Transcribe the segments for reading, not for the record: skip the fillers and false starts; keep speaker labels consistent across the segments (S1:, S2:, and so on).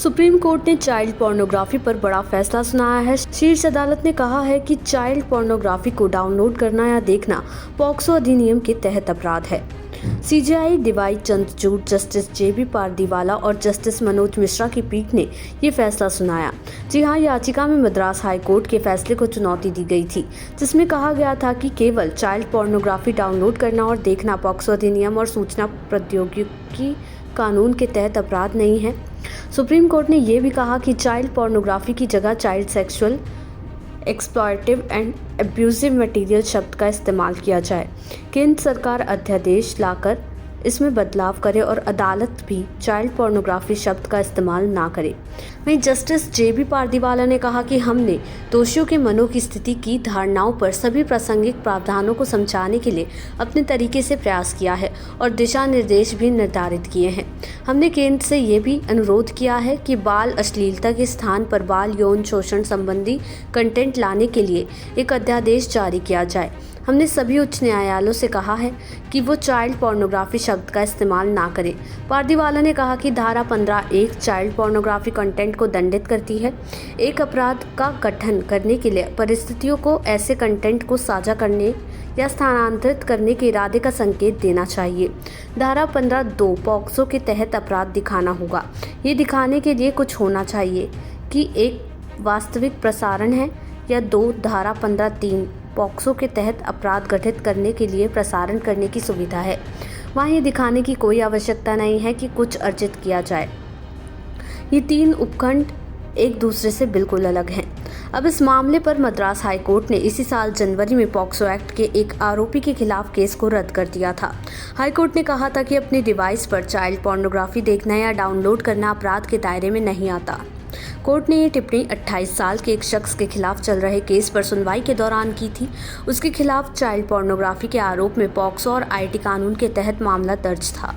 S1: Supreme court ने child pornography पर बड़ा फैसला सुनाया है। शीर्ष अदालत ने कहा है कि चाइल्ड पोर्नोग्राफी को डाउनलोड करना या देखना पॉक्सो अधिनियम के तहत अपराध है। सीजेआई डीवाई चंद्रचूड़, जस्टिस जेबी पारदीवाला और जस्टिस मनोज मिश्रा की पीठ ने ये फैसला सुनाया। जी हां, याचिका में मद्रास हाई कोर्ट के फैसले को चुनौती दी गई थी, जिसमें कहा गया था कि केवल चाइल्ड पोर्नोग्राफी डाउनलोड करना और देखना पॉक्सो अधिनियम और सूचना प्रौद्योगिकी कानून के तहत अपराध नहीं है। सुप्रीम कोर्ट ने यह भी कहा कि चाइल्ड पोर्नोग्राफी की जगह child sexual exploitative and abusive material शब्द का इस्तेमाल किया जाए। केंद्र सरकार अध्यादेश लाकर इसमें बदलाव करे और अदालत भी चाइल्ड पोर्नोग्राफी शब्द का इस्तेमाल ना करे। वहीं जस्टिस जेबी पारदीवाला ने कहा कि हमने दोषियों के मनों की स्थिति की धारणाओं पर सभी प्रासंगिक प्रावधानों को समझाने के लिए अपने तरीके से प्रयास किया है और दिशा निर्देश भी निर्धारित किए हैं। हमने केंद्र से ये भी अनुरोध किया है कि बाल अश्लीलता के स्थान पर बाल यौन शोषण संबंधी कंटेंट लाने के लिए एक अध्यादेश जारी किया जाए। हमने सभी उच्च न्यायालयों से कहा है कि वो चाइल्ड पोर्नोग्राफी शब्द का इस्तेमाल ना करें। पारदीवाला ने कहा कि धारा 15(1) चाइल्ड पोर्नोग्राफी कंटेंट को दंडित करती है। एक अपराध का गठन करने के लिए परिस्थितियों को ऐसे कंटेंट को साझा करने या स्थानांतरित करने के इरादे का संकेत देना चाहिए। धारा 15(2) पॉक्सो के तहत अपराध दिखाना होगा। ये दिखाने के लिए कुछ होना चाहिए कि एक वास्तविक प्रसारण है या 2 धारा 15(3) पॉक्सो के तहत अपराध गठित करने के लिए प्रसारण करने की सुविधा है। वहाँ ये दिखाने की कोई आवश्यकता नहीं है कि कुछ अर्जित किया जाए। ये 3 उपखंड एक दूसरे से बिल्कुल अलग हैं। अब इस मामले पर मद्रास हाई कोर्ट ने इसी साल जनवरी में पॉक्सो एक्ट के एक आरोपी के खिलाफ केस को रद्द कर दिया था। हाई कोर्ट ने कहा था कि अपने डिवाइस पर चाइल्ड पोर्नोग्राफी देखना या डाउनलोड करना अपराध के दायरे में नहीं आता। कोर्ट ने ये टिप्पणी 28 साल के एक शख्स के खिलाफ चल रहे केस पर सुनवाई के दौरान की थी। उसके खिलाफ चाइल्ड पोर्नोग्राफी के आरोप में पॉक्सो और आईटी कानून के तहत मामला दर्ज था।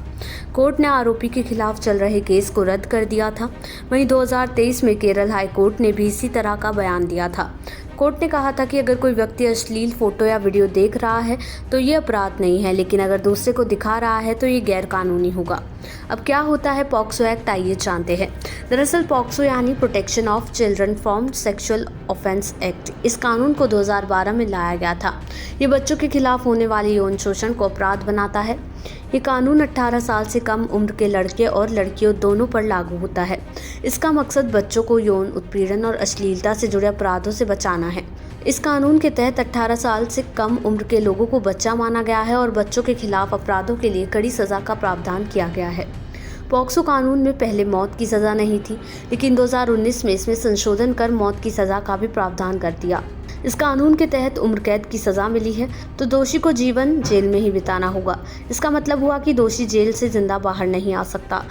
S1: कोर्ट ने आरोपी के खिलाफ चल रहे केस को रद्द कर दिया था। वहीं 2023 में केरल हाई कोर्ट ने भी इसी तरह का बयान दिया था। कोर्ट ने कहा था कि अगर कोई व्यक्ति अश्लील फोटो या वीडियो देख रहा है तो ये अपराध नहीं है, लेकिन अगर दूसरे को दिखा रहा है तो ये गैर कानूनी होगा। अब क्या होता है पॉक्सो एक्ट, आइए जानते हैं। दरअसल पॉक्सो यानी protection of children from sexual offence act, इस कानून को 2012 में लाया गया था। ये बच्चों के खिलाफ होने वाले यौन शोषण को अपराध बनाता है। ये कानून 18 साल से कम उम्र के लड़के और लड़कियों दोनों पर लागू होता है। इसका मकसद बच्चों को यौन उत्पीड़न और अश्लीलता से जुड़े अपराधों से बचाना है। इस कानून के तहत 18 साल से कम उम्र के लोगों को बच्चा माना गया है और बच्चों के खिलाफ अपराधों के लिए कड़ी सज़ा का प्रावधान किया गया है। पॉक्सो कानून में पहले मौत की सज़ा नहीं थी, लेकिन 2019 में इसमें संशोधन कर मौत की सज़ा का भी प्रावधान कर दिया। इस कानून के तहत उम्र कैद की सज़ा मिली है तो दोषी को जीवन जेल में ही बिताना होगा। इसका मतलब हुआ कि दोषी जेल से जिंदा बाहर नहीं आ सकता।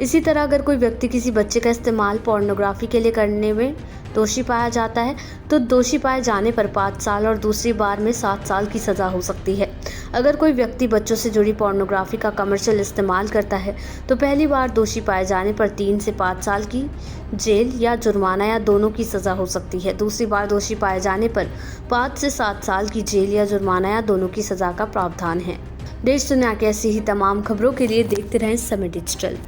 S1: इसी तरह अगर कोई व्यक्ति किसी बच्चे का इस्तेमाल पोर्नोग्राफी के लिए करने में दोषी पाया जाता है तो दोषी पाए जाने पर 5 साल और दूसरी बार में 7 साल की सज़ा हो सकती है। अगर कोई व्यक्ति बच्चों से जुड़ी पोर्नोग्राफी का कमर्शियल इस्तेमाल करता है तो पहली बार दोषी पाए जाने पर 3 से 5 साल की जेल या जुर्माना या दोनों की सज़ा हो सकती है। दूसरी बार दोषी पाए जाने पर 5 से 7 साल की जेल या जुर्माना या दोनों की सज़ा का प्रावधान है। देश दुनिया की ऐसी ही तमाम खबरों के लिए देखते रहें समय डिजिटल।